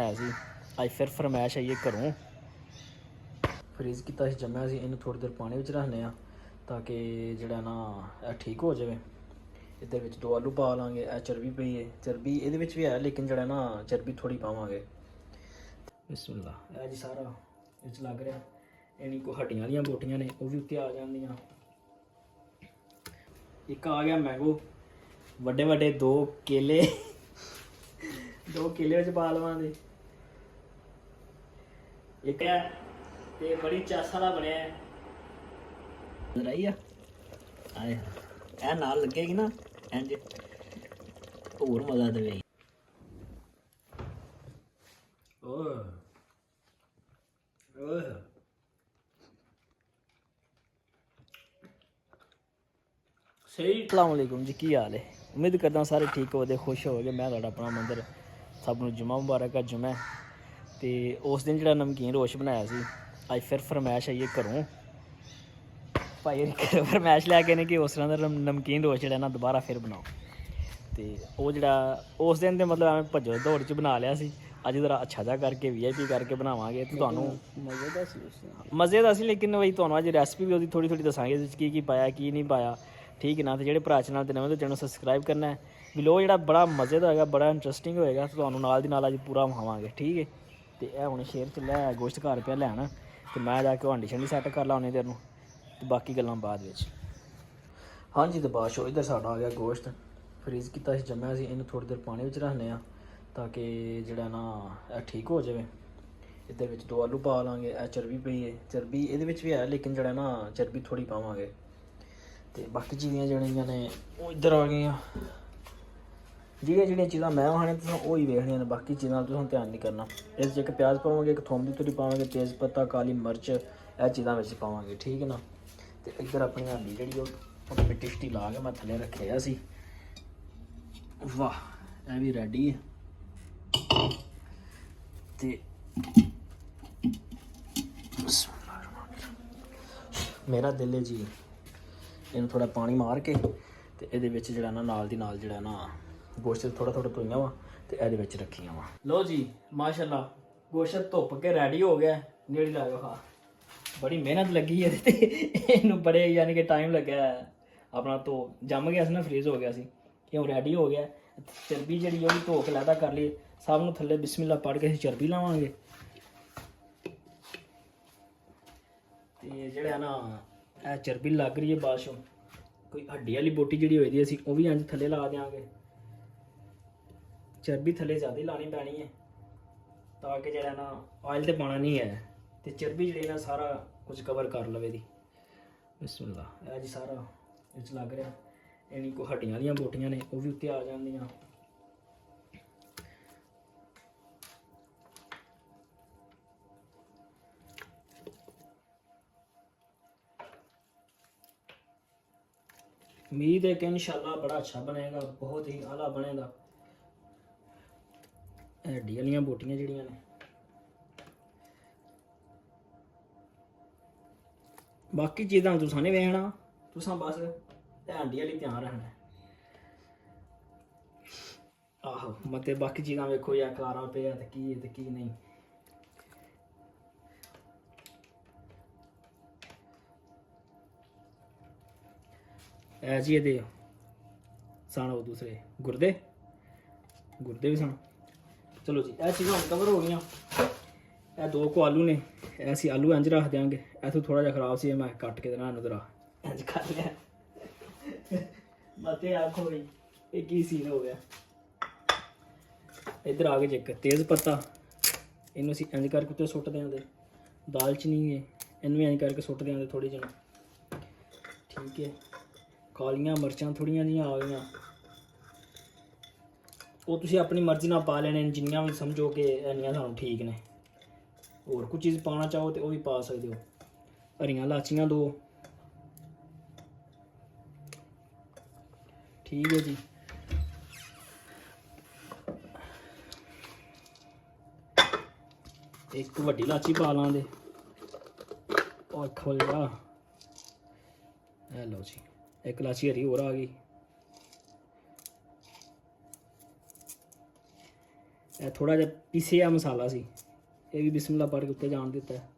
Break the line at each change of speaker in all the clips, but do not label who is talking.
है सी अज फिर फरमैश आई है घरों फ्रीज़ किया जम्मिया सी इन्हूं थोड़ी देर पानी में रखने ताकि जड़ा ना ठीक हो जाए। इहदे विच 2 आलू पा लांगे। चरबी पई है, चरबी इहदे विच भी है लेकिन जड़ा ना चरबी थोड़ी पावांगे। बिस्मिल्लाह जी सारा इस लग रहा इन्हीं को हड्डियां वाली बोटियां ने वह भी उत्ते आ जांदियां। एक आ गया मैंगो वड्डे वड्डे 2 केले 2 केले पा लवांगे। एक है ते बड़ी चासा दा बनया रही आए ए नाल लगेगी ना इंज होर मजा देगी। ओह ओह सही। अस्सलाम वालेकुम जी, की हाल है? उम्मीद करदा सारे ठीक होगे खुश होगे। मैं तुहाडा अपना मंदिर सब नूं जुम्मा मुबारक है। जुम्मे ते उस दिन जो नमकीन रोश बनाया सी अज फिर फरमैश आई है घरों भाई फरमैश लैके ने कि उस तरह का नमकीन रोश जो ना दोबारा फिर बनाओ। तो वो जड़ा उस दिन तो मतलब एवं भज्जो दौड़ च बना लिया सी। अज जरा अच्छा जा करके VIP करके बनावांगे तो तुहानूं मज़े का सी लेकिन भाई तुहानूं अज रैसपी भी थोड़ी थोड़ी दसांगे की पाया की नहीं पाया। ठीक है ना। तो जो भरा चैनल ते नवें चैनल सबसक्राइब करना है। विलोग जो बड़ा मज़े का होएगा बड़ा इंटरस्टिंग होएगा तो तुहानूं नाल दी नाल अज पूरा विखावांगे। ठीक है। तो यह हुण शेर चलिया गोश्त घर पे लैन तो मैं जाके हांडी छंडी सैट कर ला उन्नी देर नूं तो बाकी गल्लां बाद विच। हाँ जी तो बादशाह इधर साडा आ गया गोश्त फ्रीज़ किया जम्मिया सी इन्हूं थोड़ी देर पानी में रखने ताकि जड़ा ना ठीक हो जाए। इहदे विच 2 आलू पा लांगे। चरबी पई है, चरबी इहदे विच भी है लेकिन जड़ा ना चरबी थोड़ी पावांगे। तो बाकी चीज़ां जड़ियां ने वो इधर आ गई। ਜਿਹੜੀਆਂ चीज़ां मैं खाने तुसें वो ही वेखनियां ने बाकी चीज़ां तुसें ध्यान नहीं करना। इस एक प्याज पावांगे, एक थोम दी तुरी पावांगे, तेज़ पत्ता, काली मिर्च यह चीज़ां विच पावांगे। ठीक है ना। तो इधर अपनी हांडी जी मिट्टी शिट्टी ला के मैं थले रखे सी। वाह यह भी रेडी है। तो मेरा दिल है जी इन थोड़ा पानी मार के तो ये जड़ा ना नाल दी नाल जड़ा ना गोश्त थोड़ा थोड़ा धोइया वा तो ये रखिया वा। लो जी माशाल्लाह गोश्त धुप के रेडी हो गया। नेड़ी लाओ हाँ बड़ी मेहनत लगी है इनू बड़े यानी कि टाइम लग्या अपना तो जम गया ना फ्रीज हो गया सी क्यों रेडी हो गया। चरबी जी धो के लैदा कर ली सब नूं थले बिस्मिल्लाह पढ़ के चरबी लावांगे। तो जड़ा ना यह चरबी लग रही है बादशों कोई हड्डी वाली बोटी जी हुई असी वो भी अंज थले ला देंगे। चरबी थले ज़्यादा लानी पैनी है ताकि जड़ा ना ऑयल तो पाना नहीं है तो चरबी जी ना सारा कुछ कवर कर लवे दी। बिस्मिल्लाह यह जी सारा इस लग रहा इन्हीं को हड्डियां वाली बोटियां ने वो भी उत्ते आ जांदियां। उम्मीद है कि इंशाल्लाह बड़ा अच्छा बनेगा बहुत ही आला बनेगा। हड्डी वाली बोटियां जड़ियां ने बाकी चीज़ां तुसां नहीं वेखना तुसां बस हड्डी वाली ध्यान रखना। आहो मतलब बाकी चीज़ां वेखो या खलारा पे तो की नहीं। जी ये सन वो दूसरे गुर्दे भी सन। चलो जी यह चीज़ां कवर हो गई। यह 2 को आलू ने ऐसी आलू इंज रख देंगे। इतों थोड़ा जहा खराब से मैं कट के देना इधर इंज कर लिया मत आखो भाई ये की सीन हो गया। इधर आ गए एक तेज़ पत्ता इनू असी इंज करके उत्ते सुट देंगे। दालचीनी है इनू भी इंज करके सुट देंगे थोड़ी जी। ठीक है कालियां मिर्चां थोड़ियां जी आ गई वो तुसीं अपनी मर्जी नाल पा लेने जिन्नियां भी समझो कि इन्नियां सानूं ठीक ने। होर कुछ चीज़ पाना चाहो तो वह भी पा सकते हो। हरियां लाचियां 2 ठीक है जी। एक वड्डी लाची पा लांगे और खोल जा लो जी एक लाची हरी होर आ गई। ਇਹ ਥੋੜਾ ਜਿਹਾ ਪੀਸਿਆ ਮਸਾਲਾ ਸੀ, ਇਹ ਵੀ ਬਿਸਮਿਲ੍ਲਾ ਪੜ੍ਹ ਕੇ ਉੱਤੇ ਜਾਣ ਦਿੱਤਾ ਹੈ।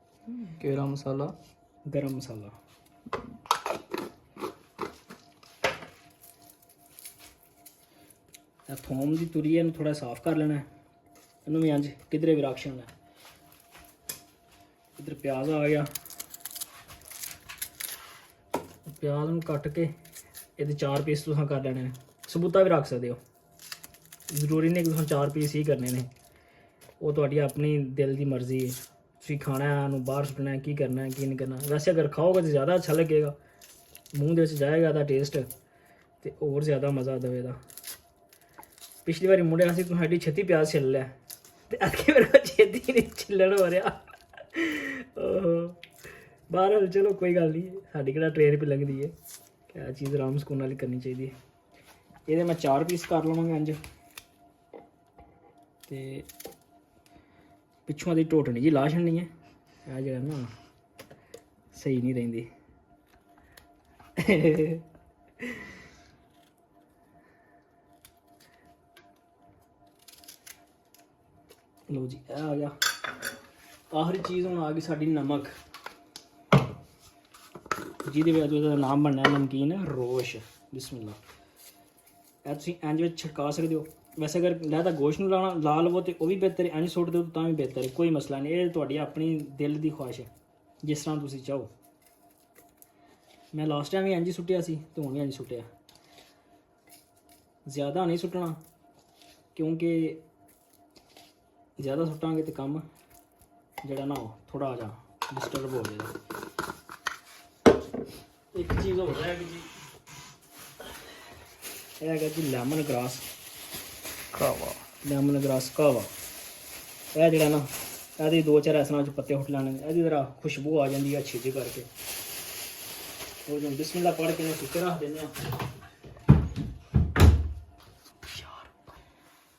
ਕਿਹੜਾ ਮਸਾਲਾ?
ਗਰਮ ਮਸਾਲਾ। ਇਹ ਥੋਮ ਦੀ ਤੁਰੀ ਇਹਨੂੰ ਥੋੜਾ ਸਾਫ਼ ਕਰ ਲੈਣਾ ਹੈ। ਇਹਨੂੰ ਵੀ ਇੰਜ ਕਿਧਰੇ ਵੀ ਰੱਖ ਛੱਡਣਾ ਹੈ। ਇੱਧਰ ਪਿਆਜ਼ ਆ ਗਿਆ, ਪਿਆਜ਼ ਨੂੰ ਕੱਟ ਕੇ ਇਹਦੇ 4 ਪੀਸ ਤੁਸੀਂ ਕਰ ਲੈਣੇ ਨੇ। ਸਬੂਤਾ ਵੀ ਰੱਖ ਸਕਦੇ ਹੋ, ਜ਼ਰੂਰੀ ਨਹੀਂ ਕਿ ਤੁਸੀਂ 4 ਪੀਸ ਹੀ ਕਰਨੇ ਨੇ, ਉਹ ਤੁਹਾਡੀ ਆਪਣੀ ਦਿਲ ਦੀ ਮਰਜ਼ੀ ਹੈ। ਤੁਸੀਂ ਖਾਣਾ ਹੈ ਉਹਨੂੰ ਬਾਹਰ ਸੁੱਟਣਾ ਹੈ, ਕੀ ਕਰਨਾ ਹੈ ਕੀ ਨਹੀਂ ਕਰਨਾ। ਵੈਸੇ ਅਗਰ ਖਾਓਗੇ ਤਾਂ ਜ਼ਿਆਦਾ ਅੱਛਾ ਲੱਗੇਗਾ, ਮੂੰਹ ਦੇ ਵਿੱਚ ਜਾਏਗਾ ਇਹਦਾ ਟੇਸਟ ਤੇ ਹੋਰ ਜ਼ਿਆਦਾ ਮਜ਼ਾ ਦੇਵੇਗਾ। ਪਿਛਲੀ ਵਾਰੀ ਮੁੰਡਿਆਂ ਸੀ ਤੁਹਾਡੀ ਛੇਤੀ ਪਿਆਜ਼ ਛਿੱਲ ਲਿਆ ਤੇ ਅੱਗੇ ਮੇਰੇ ਕੋਲ ਛੇਤੀ ਨਹੀਂ ਛਿੱਲਣ ਹੋ ਰਿਹਾ। ਬਾਹਰ ਚਲੋ ਕੋਈ ਗੱਲ ਨਹੀਂ, ਸਾਡੀ ਕਿਹੜਾ ਟ੍ਰੇਨ ਵੀ ਲੰਘਦੀ ਹੈ, ਇਹ ਚੀਜ਼ ਆਰਾਮ ਸਕੂਨ ਨਾਲ ਕਰਨੀ ਚਾਹੀਦੀ ਹੈ। ਇਹਦੇ ਮੈਂ 4 ਪੀਸ ਕਰ ਲਵਾਂਗਾ ਇੰਜ, ਤੇ ਪਿੱਛੋਂ ਦੀ ਟੋਟਣੀ ਜੀ ਲਾ ਛੱਡਣੀ ਹੈ। ਇਹ ਜਿਹੜਾ ਨਾ ਸਹੀ ਨਹੀਂ ਰਹਿੰਦੀ। ਲਓ ਜੀ, ਇਹ ਆ ਗਿਆ। ਆਖਰੀ ਚੀਜ਼ ਹੁਣ ਆ ਗਈ ਸਾਡੀ ਨਮਕ, ਜਿਹਦੇ ਵਿੱਚ ਉਹਦਾ ਨਾਮ ਬਣਨਾ ਨਮਕੀਨ ਰੋਸ਼। ਬਿਸਮਿਲ੍ਲਾ। ਇਹ ਤੁਸੀਂ ਇੰਜ ਵਿੱਚ ਛਿੜਕਾ ਸਕਦੇ ਹੋ। ਵੈਸੇ ਅਗਰ ਲੈ ਤਾਂ ਗੋਸ਼ਤ ਨੂੰ ਲਾ ਲਵੋ ਤਾਂ ਉਹ ਵੀ ਬਿਹਤਰ ਹੈ, ਇੰਜ ਸੁੱਟ ਦਿਓ ਤਾਂ ਵੀ ਬਿਹਤਰ ਹੈ, ਕੋਈ ਮਸਲਾ ਨਹੀਂ। ਇਹ ਤੁਹਾਡੀ ਆਪਣੀ ਦਿਲ ਦੀ ਖੁਆਇਸ਼ ਹੈ, ਜਿਸ ਤਰ੍ਹਾਂ ਤੁਸੀਂ ਚਾਹੋ। ਮੈਂ ਲਾਸਟ ਟਾਈਮ ਵੀ ਇੰਜ ਹੀ ਸੁੱਟਿਆ ਸੀ ਤੇ ਹੁਣ ਵੀ ਇੰਜ ਸੁੱਟਿਆ। ਜ਼ਿਆਦਾ ਨਹੀਂ ਸੁੱਟਣਾ, ਕਿਉਂਕਿ ਜ਼ਿਆਦਾ ਸੁੱਟਾਂਗੇ ਤਾਂ ਕੰਮ ਜਿਹੜਾ ਨਾ ਉਹ ਥੋੜ੍ਹਾ ਜਿਹਾ ਡਿਸਟਰਬ ਹੋ ਜਾਏਗਾ। ਇੱਕ ਚੀਜ਼ ਹੋ ਰਿਹਾ ਕਿ ਜੀ ਇਹ ਹੈਗਾ ਜੀ ਲੈਮਨ ਗ੍ਰਾਸ ਕਾਵਾ। ਲੈਮਨ ਗ੍ਰਾਸ ਕਾਵਾ, ਇਹ ਜਿਹੜਾ ਨਾ ਇਹਦੀ 2-4 ਇਸ ਤਰ੍ਹਾਂ 'ਚ ਪੱਤੇ ਉੱਠ ਲੈਣੇ, ਇਹਦੀ ਜ਼ਰਾ ਖੁਸ਼ਬੂ ਆ ਜਾਂਦੀ ਹੈ ਅੱਛੀ ਜਿਹੀ ਕਰਕੇ। ਉਹ ਜਦੋਂ ਬਿਸਮਿਲ੍ਲਾ ਪੜ੍ਹ ਕੇ ਸੁੱਕੇ ਰੱਖ ਦਿੰਦੇ ਹਾਂ।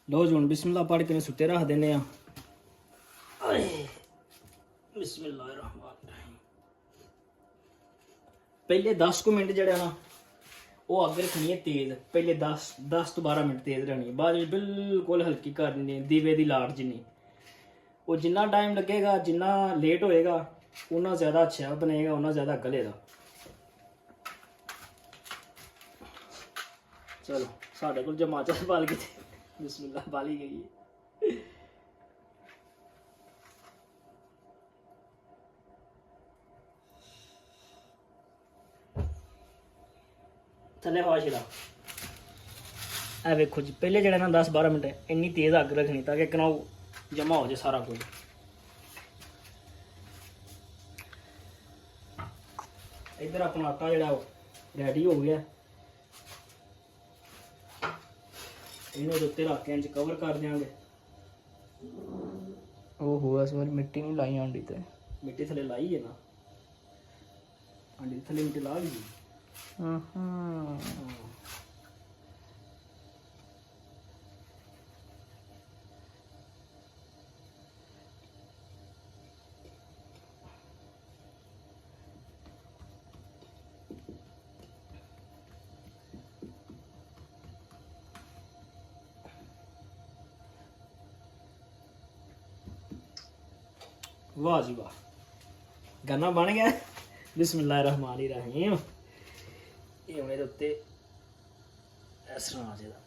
ਲਓ ਜੀ, ਹੁਣ ਬਿਸਮਿਲ੍ਲਾ ਪੜ੍ਹ ਕੇ ਸੁੱਤੇ ਰੱਖ ਦਿੰਦੇ ਹਾਂ। ਬਿਸਮਿਲ੍ਲਾਹਿਰਰਹਿਮਾਨਿਰਰਹੀਮ। ਪਹਿਲੇ 10 ਮਿੰਟ ਜਿਹੜਾ ਨਾ ਉਹ ਅੱਗ ਰੱਖਣੀ ਹੈ ਤੇਜ਼। ਪਹਿਲੇ 10 ਤੋਂ 12 ਮਿੰਟ ਤੇਜ਼ ਰਹਿਣੀ ਹੈ, ਬਾਅਦ ਵਿੱਚ ਬਿਲਕੁਲ ਹਲਕੀ ਕਰ ਦੇਣੀ, ਦੀਵੇ ਦੀ ਲਾਟ ਜਿੰਨੀ। ਉਹ ਜਿੰਨਾ ਟਾਈਮ ਲੱਗੇਗਾ, ਜਿੰਨਾ ਲੇਟ ਹੋਏਗਾ, ਉਨਾ ਜ਼ਿਆਦਾ ਅੱਛਾ ਬਣੇਗਾ, ਉਨਾ ਜ਼ਿਆਦਾ ਗਲੇਗਾ। ਚਲੋ ਸਾਡੇ ਕੋਲ ਜਮਾਚਾ ਬਾਲ ਕੇ ਬਿਸਮਿਲ੍ਲਾ ਬਾਲੀ ਗਈ ਹੈ। ਥੱਲੇ ਹਵਾ ਛਿਲਾ। ਇਹ ਵੇਖੋ ਜੀ, ਪਹਿਲੇ ਜਿਹੜਾ ਨਾ 10-12 ਮਿੰਟ ਇੰਨੀ ਤੇਜ਼ ਅੱਗ ਰੱਖਣੀ ਤਾਂ ਕਿ ਕਿਨਾਂ ਜਮਾ ਹੋ ਜਾਏ ਸਾਰਾ ਕੁਝ। ਇੱਧਰ ਆਪਣਾ ਆਟਾ ਜਿਹੜਾ ਉਹ ਰੈਡੀ ਹੋ ਗਿਆ। ਇਹਨੂੰ ਉਹਦੇ ਉੱਤੇ ਰੱਖ ਕੇ ਇੰਜ ਕਵਰ ਕਰ ਦਿਆਂਗੇ।
ਉਹ ਇਸ ਵਾਰ ਮਿੱਟੀ ਨਹੀਂ ਲਾਈ ਆਂਡੀ ਤੇ।
ਮਿੱਟੀ ਥੱਲੇ ਲਾਈ ਹੈ ਨਾ, ਆਂਡੀ ਥੱਲੇ ਮਿੱਟੀ ਲਾ ਲਈ। वाह जी वाह, गाना बन गया। बिस्मिल्लाहिर्रहमानिर्रहीम। ये हुणे दे उत्ते इस तरह आ जाएगा।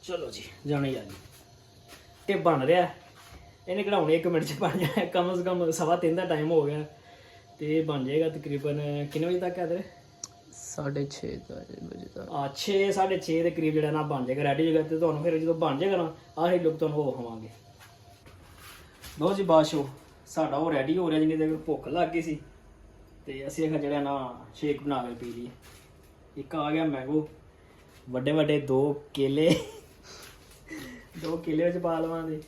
चलो जी, जाने यार ते बन रहा है। इन्हें किहड़ा हुणे 1 मिनट च बन जाए, कम से कम 3:15 का टाइम हो गया ते बन जाएगा तकरीबन कितने बजे तक है?
6:30 ਵਜੇ ਤੱਕ।
6-6:30 ਦੇ ਕਰੀਬ ਜਿਹੜਾ ਨਾ ਬਣ ਜਾਏਗਾ, ਰੈਡੀ ਹੋ ਜਾਏਗਾ। ਤੇ ਤੁਹਾਨੂੰ ਫਿਰ ਜਦੋਂ ਬਣ ਜਾਏਗਾ ਨਾ, ਆਹੀ ਲੁੱਕ ਤੁਹਾਨੂੰ ਉਹ ਖਾਵਾਂਗੇ। ਲਓ ਜੀ, ਬਾਸ਼ੋ ਸਾਡਾ ਉਹ ਰੈਡੀ ਹੋ ਰਿਹਾ। ਜਿੰਨੀ ਦੇਰ ਭੁੱਖ ਲੱਗ ਗਈ ਸੀ ਤੇ ਅਸੀਂ ਇਹ ਜਿਹੜਾ ਨਾ ਸ਼ੇਕ ਬਣਾ ਕੇ ਪੀ ਲਈਏ। ਇੱਕ ਆ ਗਿਆ ਮੈਂਗੋ, ਵੱਡੇ ਵੱਡੇ 2 ਕੇਲੇ 2 ਕੇਲੇ ਵਿੱਚ ਪਾ ਲਵਾਂਗੇ।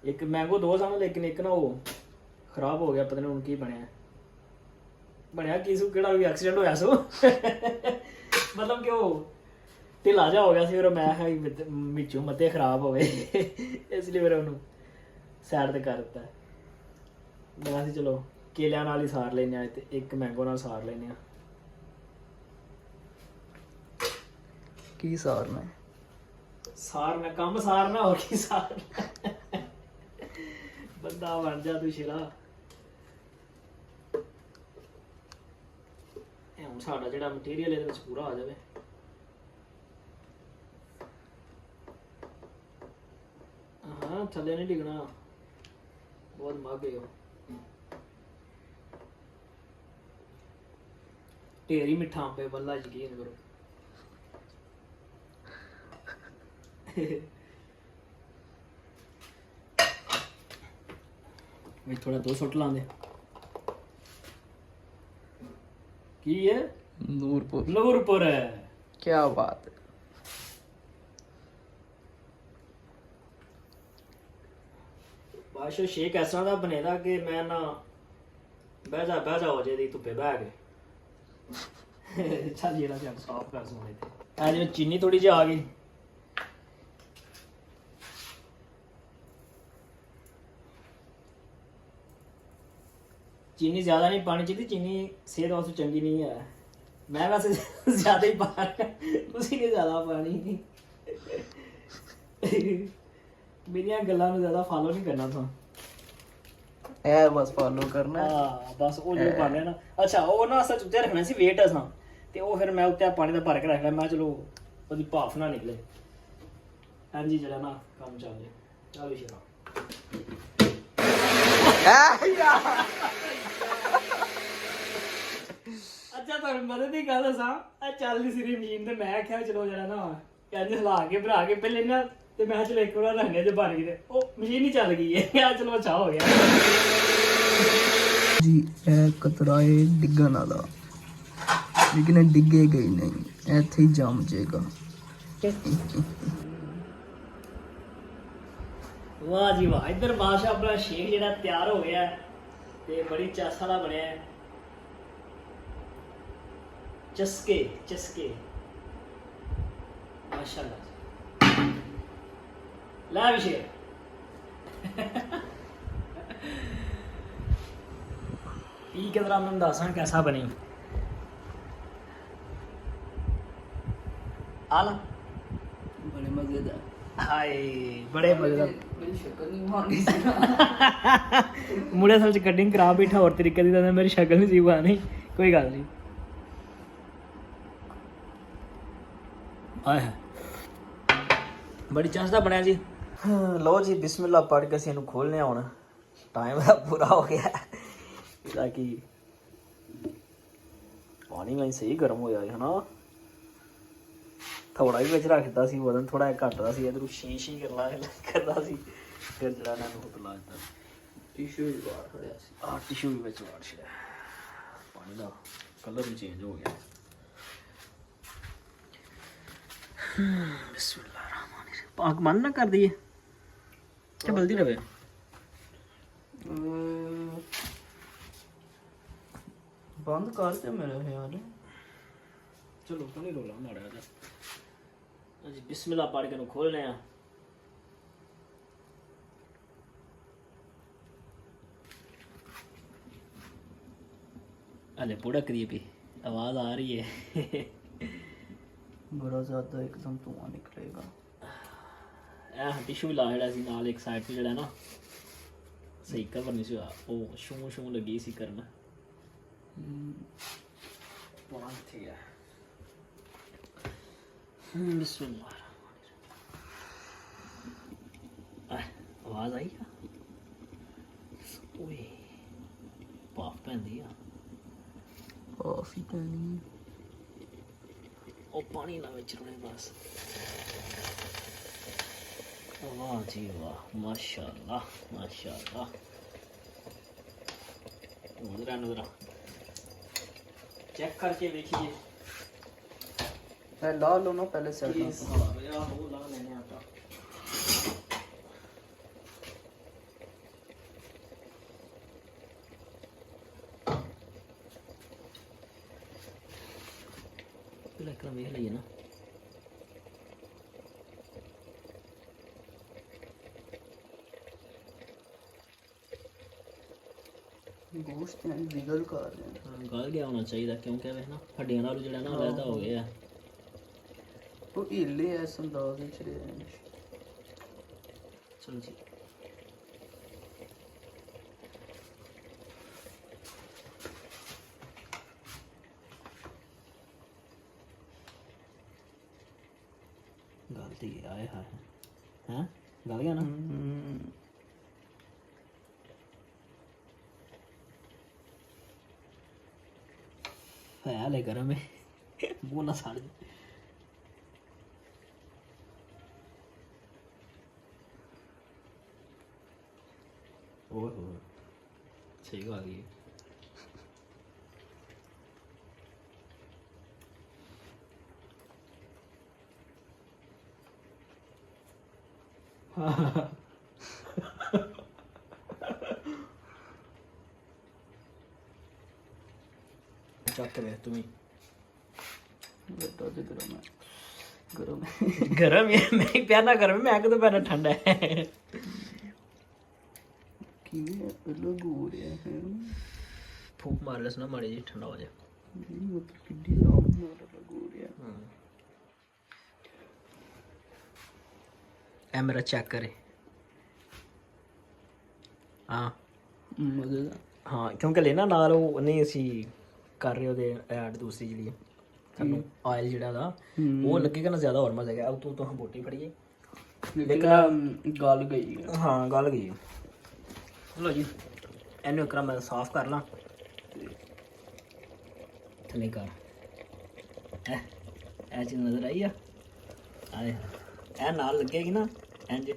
ਇੱਕ ਮੈਂਗੋ 2 ਸਨ, ਲੇਕਿਨ ਇੱਕ ਨਾ ਉਹ ਖਰਾਬ ਹੋ ਗਿਆ, ਪਤਾ ਨਹੀਂ ਹੁਣ ਕੀ ਬਣਿਆ ਕੀ ਸੂ, ਕਿਹੜਾ ਵੀ ਐਕਸੀਡੈਂਟ ਹੋਇਆ ਸੋ। ਮਤਲਬ ਕਿ ਉਹ ਢਿੱਲਾ ਜਿਹਾ ਹੋ ਗਿਆ ਸੀ, ਫਿਰ ਮੈਂ ਵਿੱਚੋਂ ਮੱਤੇ ਖਰਾਬ ਹੋ ਗਏ, ਇਸ ਲਈ ਫਿਰ ਉਹਨੂੰ ਸਾਈਡ ਤੇ ਕਰ ਦਿੱਤਾ। ਮੈਂ ਸੀ ਚਲੋ ਕੇਲਿਆਂ ਨਾਲ ਹੀ ਸਾਰ ਲੈਨੇ ਆ ਤੇ ਇੱਕ ਮੈਂਗੋ ਨਾਲ ਸਾਰ ਲੈਨੇ ਆ।
ਕੀ ਸਾਰਨਾ ਹੈ?
ਸਾਰਨਾ ਕੰਮ ਸਾਰਨਾ, ਹੋਰ ਕੀ ਸਾਰਨਾ। ਬੰਦਾ ਬਣ ਜਾ ਤੂੰ ਸ਼ੇਰਾ। ਇਹ ਹੁਣ ਸਾਡਾ ਜਿਹੜਾ ਮਟੀਰੀਅਲ ਇਹਦੇ ਵਿੱਚ ਪੂਰਾ ਆ ਜਾਵੇ। ਹਾਂ ਥੱਲੇ ਨਹੀਂ ਡਿੱਗਣਾ, ਬਹੁਤ ਮਾਗੇ ਹੋ। ਢੇਰੀ ਮਿੱਠਾ ਅੰਬੇ ਬੱਲਾ ਯਕੀਨ ਕਰੋ। ਵਿੱਚ ਥੋੜਾ 2 ਸੁੱਟ ਲਾਂਦੇ। ਕੀ ਹੈ?
ਨੂਰਪੁਰ।
ਨੂਰਪੁਰ ਹੈ।
ਕੀ ਬਾਤ ਹੈ।
ਬਾਸ਼ੋ ਸ਼ੇਕ ਇਸ ਤਰ੍ਹਾਂ ਦਾ ਬਣੇਦਾ ਕਿ ਮੈਂ ਨਾ ਬਹਿ ਜਾ ਹੋ ਜੇ ਦੀ ਧੁੱਪੇ ਬਹਿ ਕੇ। ਚੱਲ ਜਿਹੜਾ ਜੱਗ ਸਾਫ਼ ਕਰ ਸੋਨੇ ਤੇ ਆ ਜਿਵੇਂ ਚੀਨੀ ਥੋੜੀ ਜਿਹੀ ਆ ਗਈ। ਚੀਨੀ ਜ਼ਿਆਦਾ ਨਹੀਂ ਪਾਣੀ ਚਾਹੀਦੀ, ਚੀਨੀ ਸਿਹਤ ਵਾਸਤੇ ਚੰਗੀ ਨਹੀਂ ਹੈ। ਮੈਂ ਵੈਸੇ ਜ਼ਿਆਦਾ ਹੀ ਪਾ ਰਿਹਾ, ਤੁਸੀਂ ਨਹੀਂ ਜ਼ਿਆਦਾ ਪਾਣੀ। ਮੇਰੀਆਂ ਗੱਲਾਂ ਨੂੰ ਜ਼ਿਆਦਾ ਫਾਲੋ ਨਹੀਂ ਕਰਨਾ ਤੁਹਾਨੂੰ।
ਇਹ ਬਸ ਫਾਲੋ ਕਰਨਾ ਹੈ।
ਹਾਂ ਬਸ ਉਹ ਜੋ ਬਣ ਰਿਹਾ ਨਾ। ਅੱਛਾ ਉਹ ਨਾ ਅਸਲ 'ਚ ਉੱਤੇ ਰੱਖਣਾ ਸੀ ਵੇਟ ਅਸਾਂ, ਤੇ ਉਹ ਫਿਰ ਮੈਂ ਉੱਤੇ ਪਾਣੀ ਦਾ ਭਰ ਕੇ ਰੱਖ ਲਿਆ। ਮੈਂ ਚਲੋ ਉਹਦੀ ਭਾਫ ਨਾ ਨਿਕਲੇ, ਹਾਂਜੀ ਜਿਹੜਾ ਨਾ ਕੰਮ ਚੱਲ ਜਾਏ। ਚੱਲ ਸ਼ੇਰਾ ਅੱਛਾ ਤੁਹਾਨੂੰ ਮਦਦ ਦੀ ਗੱਲ ਦੱਸਾਂ, ਆ ਚੱਲਦੀ ਸੀ ਮਸ਼ੀਨ ਤੇ ਮੈਂ ਆਖਿਆ ਚਲੋ ਜਿਹੜਾ ਨਾ ਕਹਿੰਦੇ ਹਿਲਾ ਕੇ ਭਰਾ ਕੇ ਪਹਿਲੇ ਨਾ, ਤੇ ਮੈਂ ਚਲੋ ਇੱਕ ਵਾਰ ਰੰਗੇ ਜੇ ਬਣ ਗਈ ਤੇ ਉਹ ਮਸ਼ੀਨ ਹੀ ਚੱਲ ਗਈ ਹੈ। ਆ ਚਲੋ ਅੱਛਾ ਹੋ ਗਿਆ
ਜੀ। ਇਹ ਕਤਰਾਏ ਡਿੱਗਣ ਵਾਲਾ, ਲੇਕਿਨ ਇਹ ਡਿੱਗੇਗਾ ਹੀ ਨਹੀਂ, ਇੱਥੇ ਹੀ ਜੰਮ ਜਾਏਗਾ।
ਵਾਹ ਜੀ ਵਾਹ। ਇੱਧਰ ਬਾਦਸ਼ਾਹ ਆਪਣਾ ਸ਼ੇਕ ਜਿਹੜਾ ਤਿਆਰ ਹੋ ਗਿਆ ਤੇ ਬੜੀ ਚਾਸਾ ਦਾ ਬਣਿਆ ਹੈ। ਚਸਕੇ ਮਾਸ਼ਾਅੱਲਾ। ਲੈ ਵੀ ਸ਼ੇਰ ਪੀ ਕੇ ਜਰਾ ਮੈਨੂੰ ਦੱਸਾਂ ਕੈਸਾ ਬਣੀ। ਆਲਾ
ਬੜੇ ਮਜ਼ੇਦਾਰ।
ਹਾਏ ਬੜੇ ਮਜ਼ੇਦਾਰ।
ਮੇਰੀ ਸ਼ਕਲ ਨਹੀਂ ਮਾਰਨੀ ਸੀ।
ਮੁੜੇ ਅਸਲ ਚ ਕਟਿੰਗ ਕਰਾ ਬੈਠਾ ਹੋਰ ਤਰੀਕੇ ਦੀ, ਤਾਂ ਮੇਰੀ ਸ਼ਕਲ ਨਹੀਂ ਸੀ ਬਾਣੀ। ਕੋਈ ਗੱਲ ਨਹੀਂ। ਆਏ ਬੜੀ ਚਾਂਸ ਦਾ ਬਣਿਆ ਜੀ। ਲਓ ਜੀ ਬਿਸਮਿਲ੍ਲਾ ਪੜ੍ਹ ਕੇ ਅਸੀਂ ਇਹਨੂੰ ਖੋਲ੍ਹਨੇ ਆ। ਹੁਣ ਟਾਈਮ ਦਾ ਪੂਰਾ ਹੋ ਗਿਆ ਇਹਦਾ ਕੀ ਪਾਣੀ ਮੈਂ ਸਹੀ ਗਰਮ ਹੋਇਆ ਹੈ ਨਾ। ਥੋੜਾ ਵੀ ਵਿੱਚ ਰੱਖਦਾ ਸੀ, ਵਜ਼ਨ ਥੋੜਾ ਜਿਹਾ ਘੱਟਦਾ ਸੀ। ਇੱਧਰੋਂ ਸ਼ੀ ਕਰਦਾ ਸੀ, ਫਿਰ ਜਿਹੜਾ ਇਹਨਾਂ ਨੂੰ ਹੁਕਮ ਲਾ ਦਿੱਤਾ।
ਟਿਸ਼ੂ ਵੀ ਬਾਹਰ ਖੜਿਆ ਸੀ।
ਆਹ ਟਿਸ਼ੂ ਵੀ ਵਿੱਚ ਵਾੜ ਛੜਿਆ, ਪਾਣੀ ਦਾ ਕਲਰ ਵੀ ਚੇਂਜ ਹੋ ਗਿਆ। ਬਿਸਮਿਲ੍ਲਾਹ ਰਹਿਮਾਨ ਰਹੀਮ। ਪਾਕ ਬੰਦ ਨਾ ਕਰ ਦਈਏ ਕਿ ਬਲਦੀ ਰਵੇ?
ਬੰਦ ਕਰ ਤੇ ਮੇਰੇ ਖਿਆਲ।
ਚਲੋ ਪਾਣੀ ਰੋਲਾ ਮਾੜਾ ਜਿਹਾ। ਹਾਂਜੀ ਬਿਸਮਿਲ੍ਲਾ ਪੜ੍ਹ ਕੇ ਨੂੰ ਖੋਲ੍ਹਣੇ ਆ। ਹਲੇ ਪੁੜਕਦੀ ਪਈ, ਆਵਾਜ਼ ਆ ਰਹੀ ਹੈ।
ਬੜਾ ਜ਼ਿਆਦਾ ਇੱਕਦਮ ਧੂੰਆਂ ਨਿਕਲੇਗਾ।
ਇਹ ਟਿਸ਼ੂ ਲਾ ਜਿਹੜਾ ਸੀ ਨਾਲ ਇੱਕ ਸਾਈਡ ਤੇ ਜਿਹੜਾ ਨਾ ਸਹੀ ਕਵਰ ਨਹੀਂ ਸੀ ਹੋਇਆ, ਉਹ ਸ਼ੂ ਲੱਗੀ ਸੀ ਕਰਨ। ਪਾਣੀ ਇੱਥੇ ਗਿਆ। ਬਿਸਮਿਲ੍ਲਾਹ ਆਵਾਜ਼ ਆਈ ਆ? ਓਏ ਭਾਫ ਪੈਂਦੀ ਆ।
ਕਾਫੀ ਪਾਣੀ।
ਉਹ ਪਾਣੀ ਨਾ ਵਿੱਚ ਰੁੜੇ ਬਸ। ਵਾਹ ਜੀ ਵਾਹ, ਮਾਸ਼ਾਅੱਲਾ ਮਾਸ਼ਾਅੱਲਾ। नजरा चेक करके देखिए।
ला लो ना पहले से।
ला लेने आता वेख लीजिए ना।
ਗੋਸ਼ਤ ਐਂ ਵਿਗਲ ਕਰ ਰਿਹਾ।
ਗਲ ਗਿਆ ਹੋਣਾ ਚਾਹੀਦਾ ਕਿਉਂਕਿ ਵੇ ਨਾ ਹੱਡੀਆਂ ਨਾਲ ਜਿਹੜਾ ਨਾ ਅਲੱਗਾ ਹੋ ਗਿਆ।
ਉਹ ਹਿੱਲੇ ਐ ਸੰਦਾਜ਼ ਵਿੱਚ ਰਿਹਾ।
ਚਲੋ ਜੀ ਗਲਤੀ ਆਏ ਹਾਂ ਹਾਂ ਗਲ ਗਿਆ ਨਾ। ਹੈ ਲੈ ਗਰਮ ਹੈ ਮੂੰਹ ਨਾ ਸੜ ਜੇ। ਓਏ ਹੋਏ ਸਹੀ ਗੱਲ ਹੈ। ਚੱਕ ਵੇ ਤੂੰ
ਬੇਟਾ ਤੇ ਗਰਮ ਹੈ
ਗਰਮ ਹੈ ਮੈਂ ਪਿਆਨਾ ਗਰਮ ਮੈਂ ਕਦੋਂ ਪੈਣਾ ਠੰਡਾ ਹੈ।
ਕਿਵੇਂ ਅਲੱਗ ਹੋ ਰਿਹਾ ਹੈ।
ਫੂਕ ਮਾਰ ਲੈਸ ਨਾ ਮਾੜੀ ਜੀ ਠੰਡਾ ਹੋ ਜਾ।
ਉਹ ਕਿੱਡੀ ਆਰਾਮ ਨਾਲ ਅਲੱਗ ਹੋ ਰਿਹਾ।
ਇਹ ਮੇਰਾ ਚੈੱਕ ਕਰੇ। ਹਾਂ
ਮਜ਼ੇ ਦਾ।
ਹਾਂ ਕਿਉਂਕਿ ਲੈਣਾ ਨਾਲ ਉਹ ਨਹੀਂ ਅਸੀਂ ਕਰ ਰਹੇ ਉਹਦੇ ਐਡ ਦੂਸਰੀ ਜਿਹੜੀ ਸਾਨੂੰ ਆਇਲ ਜਿਹੜਾ ਦਾ ਉਹ ਲੱਗੇਗਾ ਨਾ ਜ਼ਿਆਦਾ ਹੋਰ ਮਜ਼ਾ ਆਏਗਾ। ਤੂੰ ਤਾਂ ਬੋਟੀ ਫੜੀਏ
ਲੇਕਿਨ ਗੱਲ ਗਈ ਹੈ।
ਹਾਂ ਗੱਲ ਗਈ। ਲੋ ਜੀ ਇਹਨੂੰ ਇੱਕ ਮੈਂ ਸਾਫ਼ ਕਰ ਲਾਂ ਥੱਲੇ ਕਰ ਇਹ ਚੀਜ਼ ਨਜ਼ਰ ਆਈ ਆ ਆਏ ਇਹ ਨਾਲ ਲੱਗੇਗੀ ਨਾ ਇੰਜ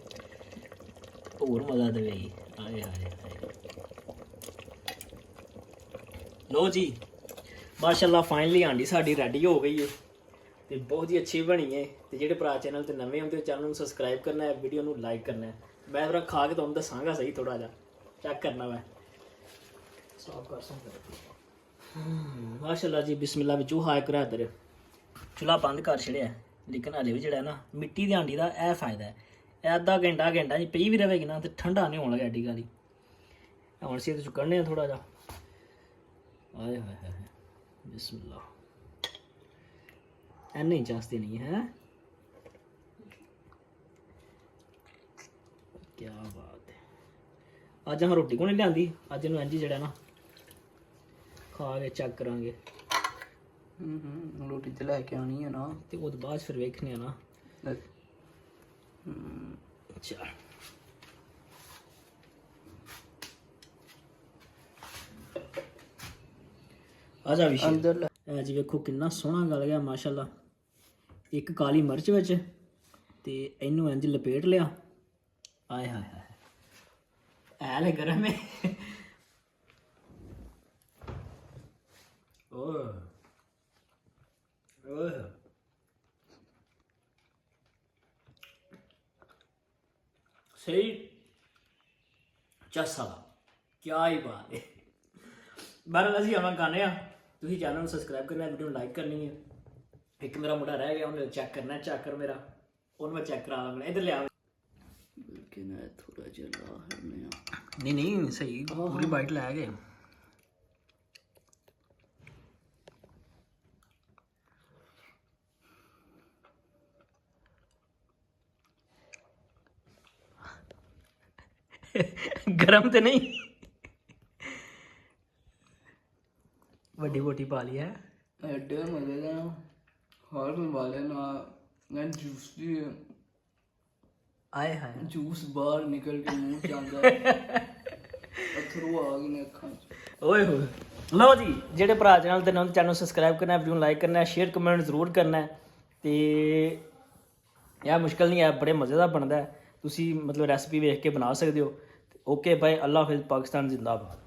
ਹੋਰ ਮਜ਼ਾ ਦੇਵੇਗੀ। ਆਏ ਆਏ ਲੋ ਜੀ ਮਾਸ਼ਾਅੱਲਾ ਫਾਈਨਲੀ ਆਂਡੀ ਸਾਡੀ ਰੈਡੀ ਹੋ ਗਈ ਹੈ ਤੇ ਬਹੁਤ ਹੀ ਅੱਛੀ ਬਣੀ ਹੈ। ਤੇ ਜਿਹੜੇ ਭਰਾ ਚੈਨਲ ਤੇ ਨਵੇਂ ਹੁੰਦੇ ਚੈਨਲ ਨੂੰ ਸਬਸਕ੍ਰਾਈਬ ਕਰਨਾ ਹੈ, ਵੀਡੀਓ ਨੂੰ ਲਾਈਕ ਕਰਨਾ ਹੈ। ਮੈਂ ਥੋੜਾ ਖਾ ਕੇ ਤੁਹਾਨੂੰ ਦੱਸਾਂਗਾ ਸਹੀ ਥੋੜਾ ਜਿਹਾ ਚੈੱਕ ਕਰਨਾ ਮੈਂ ਸਟਾਪ ਕਰ ਸਕਦਾ। ਮਾਸ਼ਾਅੱਲਾ ਜੀ ਬਿਸਮਿਲ੍ਲਾ ਵਿੱਚ ਉਹ ਹਾਇ ਕਰਾ ਇਧਰ ਚੁੱਲ੍ਹਾ ਬੰਦ ਕਰ ਛੜਿਆ। ਲੇਕਿਨ ਹਲੇ ਵੀ ਜਿਹੜਾ ਨਾ ਮਿੱਟੀ ਦੀ ਆਂਡੀ ਦਾ ਇਹ ਫਾਇਦਾ ਹੈ ਇਹ ਅੱਧਾ ਘੰਟਾ ਜੀ ਪਈ ਵੀ ਰਹੇਗੀ ਨਾ ਤੇ ਠੰਡਾ ਨਹੀਂ ਹੋਣ ਲੱਗਾ ਐਡੀ ਗਾਲੀ। ਹੁਣ ਅਸੀਂ ਇਹਦੇ ਚੋਂ ਕੱਢਨੇ ਆ ਥੋੜਾ ਜਿਹਾ। ਆਏ ਹਾਏ ਹਾਏ ਬਿਸਮਿਲ੍ਲਾ ਐਨੇ ਹੀ ਚਾਸਤੇ ਨਹੀਂ ਹੈ। ਕੀ ਬਾਤ ਹੈ। ਅੱਜ ਹਾਂ ਰੋਟੀ ਕੋਲ ਨਹੀਂ ਲਿਆਂਦੀ ਅੱਜ ਇਹਨੂੰ ਇੰਝ ਜਿਹੜਾ ਨਾ ਖਾ ਕੇ ਚੈੱਕ ਕਰਾਂਗੇ।
ਰੋਟੀ ਤੇ ਲੈ ਕੇ ਆਉਣੀ ਹੈ ਨਾ
ਤੇ ਉਹਦੇ ਬਾਅਦ ਫਿਰ ਵੇਖਣੇ ਆ ਨਾ। ਅੱਛਾ ਆ ਜਾ ਵਿਸ਼ੇ
ਅੰਦਰ
ਇਹ ਜੀ ਵੇਖੋ ਕਿੰਨਾ ਸੋਹਣਾ ਗਲ ਗਿਆ ਮਾਸ਼ਾਅੱਲਾ। ਇੱਕ ਕਾਲੀ ਮਿਰਚ ਵਿੱਚ ਤੇ ਇਹਨੂੰ ਇੰਜ ਲਪੇਟ ਲਿਆ। ਆਏ ਹਾਏ ਹਾਏ ਐ ਲੈ ਗਰਮ ਹੈ। ਓਏ ਓਏ ਸਹੀ ਚੱਸਾ ਕੀ ਹੀ ਬਾਤ ਹੈ। ਬਾਰਾਂ ਅਸੀਂ ਆਵਾਂ ਗਾਣੇ ਆ ਤੁਸੀਂ ਚੈਨਲ ਨੂੰ ਸਬਸਕ੍ਰਾਈਬ ਕਰਨਾ ਵੀਡੀਓ ਨੂੰ ਲਾਈਕ ਕਰਨੀ ਹੈ। ਇੱਕ ਮੇਰਾ ਮੁੰਡਾ ਰਹਿ ਗਿਆ ਉਹਨੇ ਚੈੱਕ ਕਰਨਾ ਚੱਕਰ ਮੇਰਾ ਉਹਨੂੰ ਮੈਂ ਚੈੱਕ ਕਰਾ ਲਾਂਗਾ। ਇੱਧਰ ਲਿਆ
ਲੇਕਿਨ ਥੋੜਾ ਜਿਹਾ ਲਾ ਹੈ
ਨਹੀਂ ਸਹੀ ਪੂਰੀ ਬਾਈਟ ਲੈ ਗਏ। ਗਰਮ ਤੇ ਨਹੀਂ ਵੱਡੀ ਬੋਟੀ ਪਾ ਲਈ ਹੈ।
ਐਡੇ ਮਜ਼ੇ ਦਾ ਹਰ ਵਾਲੇ ਨਾ ਜੂਸ ਦੀ
ਆਏ ਹਾਏ
ਜੂਸ ਬਾਹਰ ਨਿਕਲ ਕੇ ਮੂੰਹ ਚ ਆਉਂਦਾ ਅਥਰੂ ਆ ਗਏ ਨੇ ਅੱਖਾਂ 'ਚ।
ਓਏ ਹੋਏ ਲਓ ਜੀ ਜਿਹੜੇ ਭਰਾ ਚੈਨਲ ਤੇ ਨਵੇਂ ਚੈਨਲ ਨੂੰ ਸਬਸਕ੍ਰਾਈਬ ਕਰਨਾ ਵੀਡੀਓ ਨੂੰ ਲਾਈਕ ਕਰਨਾ ਸ਼ੇਅਰ ਕਮੈਂਟ ਜ਼ਰੂਰ ਕਰਨਾ ਤੇ ਇਹ ਮੁਸ਼ਕਲ ਨਹੀਂ ਹੈ ਬੜੇ ਮਜ਼ੇ ਦਾ ਬਣਦਾ ਤੁਸੀਂ ਮਤਲਬ ਰੈਸਪੀ ਵੇਖ ਕੇ ਬਣਾ ਸਕਦੇ ਹੋ। ਓਕੇ ਬਾਏ ਅੱਲਾ ਹਾਫਿਜ਼ ਪਾਕਿਸਤਾਨ ਜ਼ਿੰਦਾਬਾਦ।